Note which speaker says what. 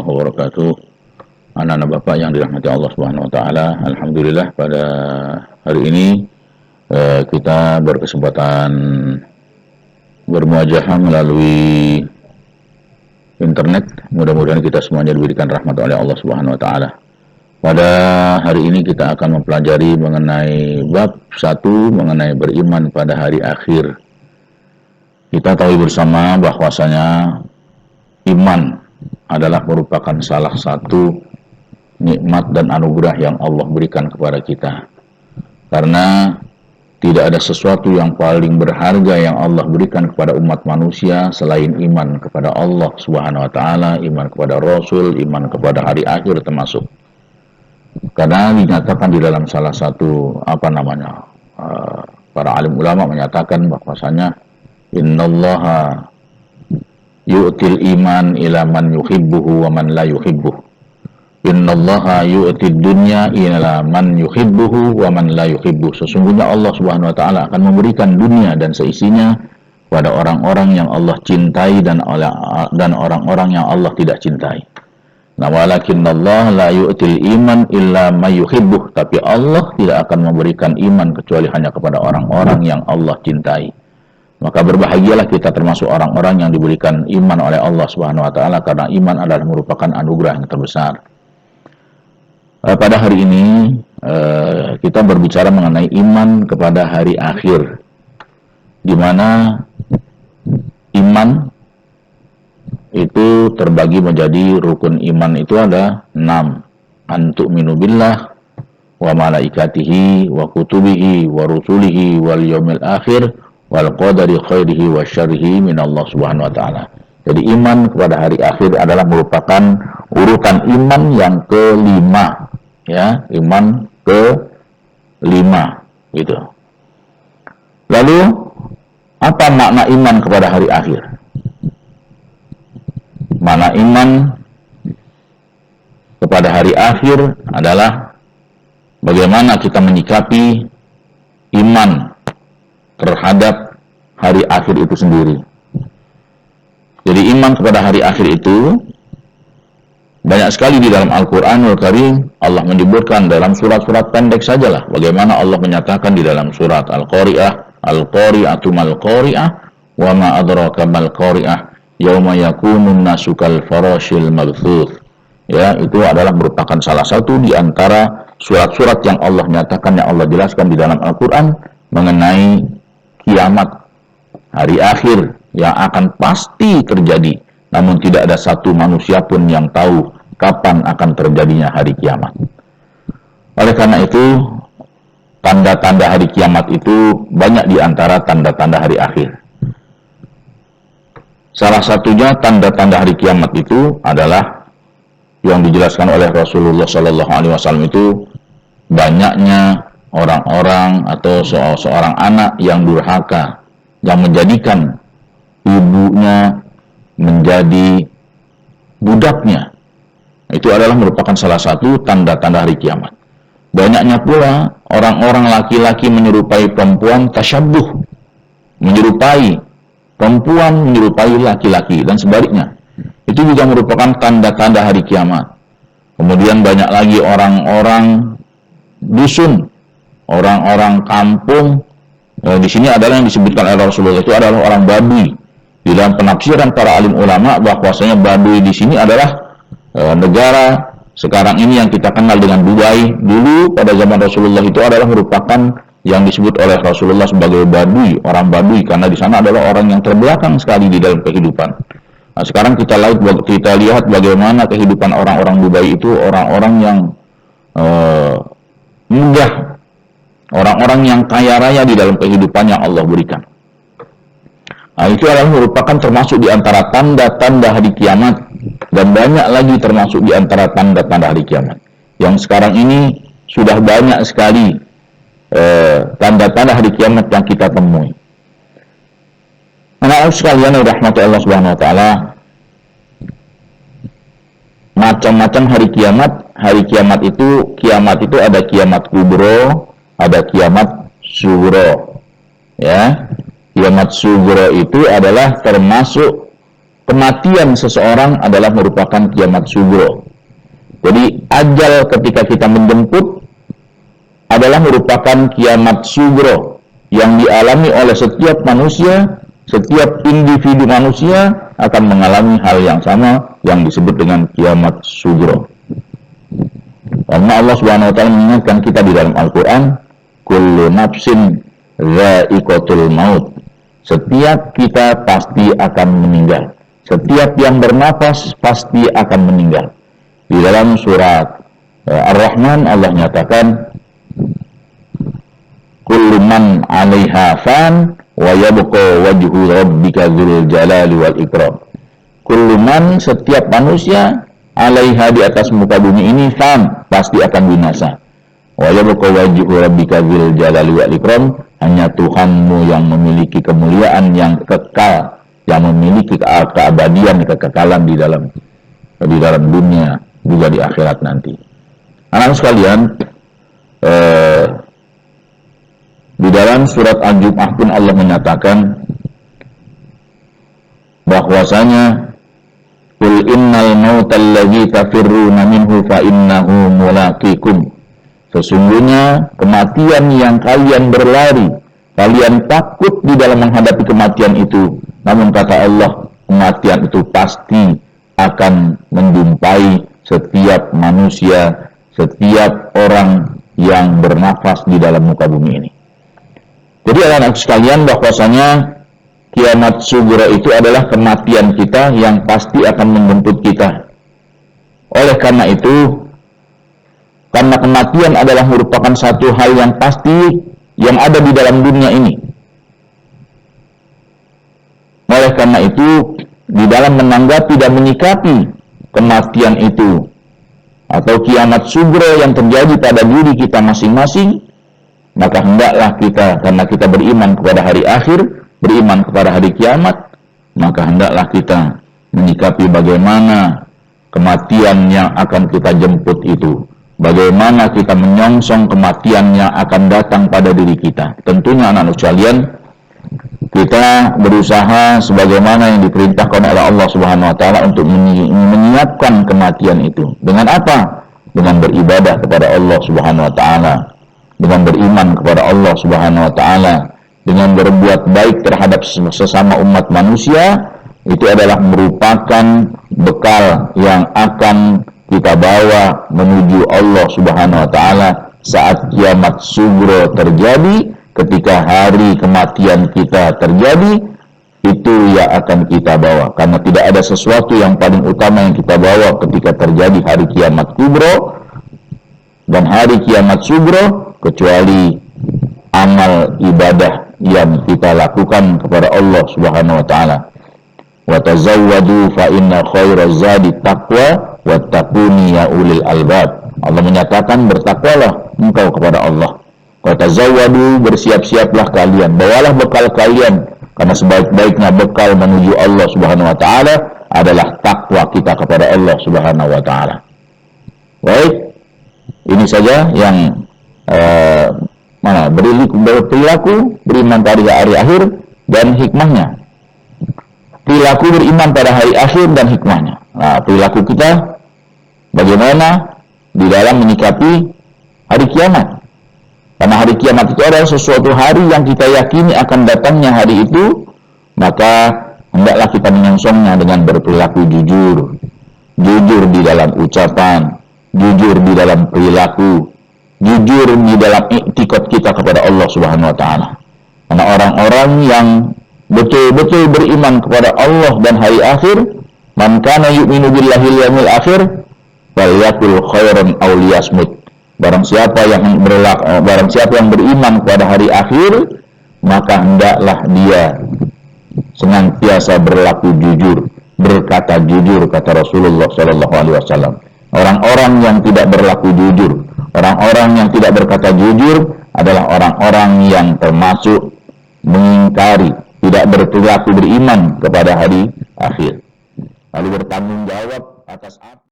Speaker 1: wabarakatuh. Anak-anak Bapak yang dirahmati Allah Subhanahu wa taala, alhamdulillah pada hari ini kita berkesempatan bermuajahah melalui internet. Mudah-mudahan kita semuanya diberikan rahmat oleh Allah Subhanahu wa taala. Pada hari ini kita akan mempelajari mengenai bab 1 mengenai beriman pada hari akhir. Kita tahu bersama bahwasanya iman adalah merupakan salah satu nikmat dan anugerah yang Allah berikan kepada kita. Karena tidak ada sesuatu yang paling berharga yang Allah berikan kepada umat manusia selain iman kepada Allah Subhanahu wa taala, iman kepada Rasul, iman kepada hari akhir termasuk. Karena dinyatakan di dalam salah satu para alim ulama menyatakan bahwasanya innallaha yu'til iman ila man yuhibbuhu wa man la yuhibbuh. Innallaha yu'tid dunya ila man yuhibbuhu wa man la yuhibbuh. Sesungguhnya Allah Subhanahu wa taala akan memberikan dunia dan seisinya pada orang-orang yang Allah cintai dan orang-orang yang Allah tidak cintai. Nah, walakinnallaha la yu'til iman illa may yuhibbuh. Tapi Allah tidak akan memberikan iman kecuali hanya kepada orang-orang yang Allah cintai. Maka berbahagialah kita termasuk orang-orang yang diberikan iman oleh Allah Subhanahu wa taala, karena iman adalah merupakan anugerah yang terbesar. Pada hari ini kita berbicara mengenai iman kepada hari akhir, di mana iman itu terbagi menjadi rukun iman itu ada 6. Antu'minu billah wa malaikatihi wa kutubihi wa rusulihi wal yaumil akhir wal qadari khairihi wa syarrihi min Allah Subhanahu wa taala. Jadi iman kepada hari akhir adalah merupakan urutan iman yang kelima, ya, iman kelima gitu. Lalu apa makna iman kepada hari akhir? Makna iman kepada hari akhir adalah bagaimana kita menyikapi iman terhadap hari akhir itu sendiri. Jadi iman kepada hari akhir itu banyak sekali di dalam Al-Quranul Karim. Allah menyebutkan dalam surat-surat pendek sajalah bagaimana Allah menyatakan di dalam surat Al-Qari'ah, Al-Qari'atu mal Qari'ah wa ma adraka mal Qari'ah yauma yakunun nasu kal farashil mabthuth. Ya, itu adalah merupakan salah satu di antara surat-surat yang Allah nyatakan, yang Allah jelaskan di dalam Al-Quran mengenai kiamat, hari akhir yang akan pasti terjadi, namun tidak ada satu manusia pun yang tahu kapan akan terjadinya hari kiamat. Oleh karena itu, tanda-tanda hari kiamat itu banyak di antara tanda-tanda hari akhir. Salah satunya tanda-tanda hari kiamat itu adalah yang dijelaskan oleh Rasulullah SAW itu banyaknya orang-orang atau seorang anak yang durhaka, yang menjadikan ibunya menjadi budaknya. Itu adalah merupakan salah satu tanda-tanda hari kiamat. Banyaknya pula orang-orang laki-laki menyerupai perempuan, tasyabbuh, menyerupai perempuan menyerupai laki-laki dan sebaliknya. Itu juga merupakan tanda-tanda hari kiamat. Kemudian banyak lagi orang-orang dusun, orang-orang kampung. Di sini adalah yang disebutkan oleh Rasulullah itu adalah orang Baduy. Di dalam penafsiran para alim ulama bahwasanya Baduy di sini adalah negara sekarang ini yang kita kenal dengan Dubai. Dulu pada zaman Rasulullah itu adalah merupakan yang disebut oleh Rasulullah sebagai Baduy, orang Baduy, karena di sana adalah orang yang terbelakang sekali di dalam kehidupan. Nah, sekarang kita lihat bagaimana kehidupan orang-orang Dubai itu, orang-orang yang mudah, orang-orang yang kaya raya di dalam kehidupan yang Allah berikan. Nah, itu adalah merupakan termasuk di antara tanda-tanda hari kiamat, dan banyak lagi termasuk di antara tanda-tanda hari kiamat. Yang sekarang ini sudah banyak sekali tanda-tanda hari kiamat yang kita temui. Anak-anak sekalian yang dirahmati Allah Subhanahu wa taala, macam-macam hari kiamat. Hari kiamat itu ada kiamat kubro, ada kiamat sugro. Ya, kiamat sugro itu adalah termasuk kematian seseorang adalah merupakan kiamat sugro. Jadi ajal ketika kita menjemput adalah merupakan kiamat sugro yang dialami oleh setiap manusia, setiap individu manusia akan mengalami hal yang sama yang disebut dengan kiamat sugro. Karena Allah Subhanahu wa taala mengingatkan kita di dalam Al-Qur'an, kullu nafsin dha'iqatul maut. Setiap kita pasti akan meninggal. Setiap yang bernafas pasti akan meninggal. Di dalam surat Ar-Rahman Allah nyatakan, kullu man 'alaiha fan wa yabqa wajhu rabbika dzul jalali wal ikram. Kullu man, setiap manusia, 'alaiha, di atas muka bumi ini, fan, pasti akan binasa. Wa yabqa wajhu rabbika dzul jalali wal ikram, hanya Tuhanmu yang memiliki kemuliaan yang kekal, yang memiliki keabadian, kekekalan di dalam dunia juga di akhirat nanti. Anak sekalian, di dalam surat Al-Jumu'ah pun Allah menyatakan bahwasanya qul innal mautal ladzi tafirruna minhu fa innahu mulaqikum. Sesungguhnya kematian yang kalian berlari, kalian takut di dalam menghadapi kematian itu, namun kata Allah, kematian itu pasti akan menjumpai setiap manusia, setiap orang yang bernafas di dalam muka bumi ini. Jadi anak-anak sekalian, bahwasanya kiamat sugro itu adalah kematian kita yang pasti akan menjemput kita. Oleh karena itu, karena kematian adalah merupakan satu hal yang pasti yang ada di dalam dunia ini. Oleh karena itu, di dalam menanggapi dan menyikapi kematian itu atau kiamat sugro yang terjadi pada diri kita masing-masing, maka hendaklah kita, karena kita beriman kepada hari akhir, beriman kepada hari kiamat, maka hendaklah kita menyikapi bagaimana kematian yang akan kita jemput itu, bagaimana kita menyongsong kematian yang akan datang pada diri kita. Tentunya anak-anak sekalian, kita berusaha sebagaimana yang diperintahkan oleh Allah Subhanahu wa taala untuk menyiapkan kematian itu. Dengan apa? Dengan beribadah kepada Allah Subhanahu wa taala, dengan beriman kepada Allah Subhanahu wa taala, dengan berbuat baik terhadap sesama umat manusia. Itu adalah merupakan bekal yang akan kita bawa menuju Allah Subhanahu wa taala saat kiamat sugro terjadi. Ketika hari kematian kita terjadi, itu yang akan kita bawa. Karena tidak ada sesuatu yang paling utama yang kita bawa ketika terjadi hari kiamat kubro dan hari kiamat sugro, kecuali amal ibadah yang kita lakukan kepada Allah Subhanahu wa taala. Wa tazawwadu fa inna khairaz zadi taqwa wattaquni ya ulil albab. Allah menyatakan, bertakwalah engkau kepada Allah. Wa tazawwadu, bersiap-siaplah kalian, bawalah bekal kalian, karena sebaik-baiknya bekal menuju Allah Subhanahu wa taala adalah takwa kita kepada Allah Subhanahu wa taala. Baik, ini saja yang berperilaku beriman pada hari akhir dan hikmahnya. Perilaku beriman pada hari akhir dan hikmahnya. Nah, perilaku kita bagaimana di dalam menyikapi hari kiamat. Karena hari kiamat itu adalah sesuatu hari yang kita yakini akan datangnya hari itu, maka hendaklah kita menyongsongnya dengan berperilaku jujur. Jujur di dalam ucapan, jujur di dalam perilaku, jujur di dalam iktikad kita kepada Allah Subhanahu wa taala. Karena orang-orang yang betul-betul beriman kepada Allah dan hari akhir, man kana yu'minu billahi wal yawmil akhir falyakul khairan aw liyasmut. Barang siapa yang beriman kepada hari akhir, maka hendaklah dia senantiasa berlaku jujur, berkata jujur, kata Rasulullah sallallahu alaihi wasallam. Orang-orang yang tidak berlaku jujur, orang-orang yang tidak berkata jujur adalah orang-orang yang termasuk mengingkari, tidak berperilaku beriman kepada hari akhir, lalu bertanggung jawab atas apa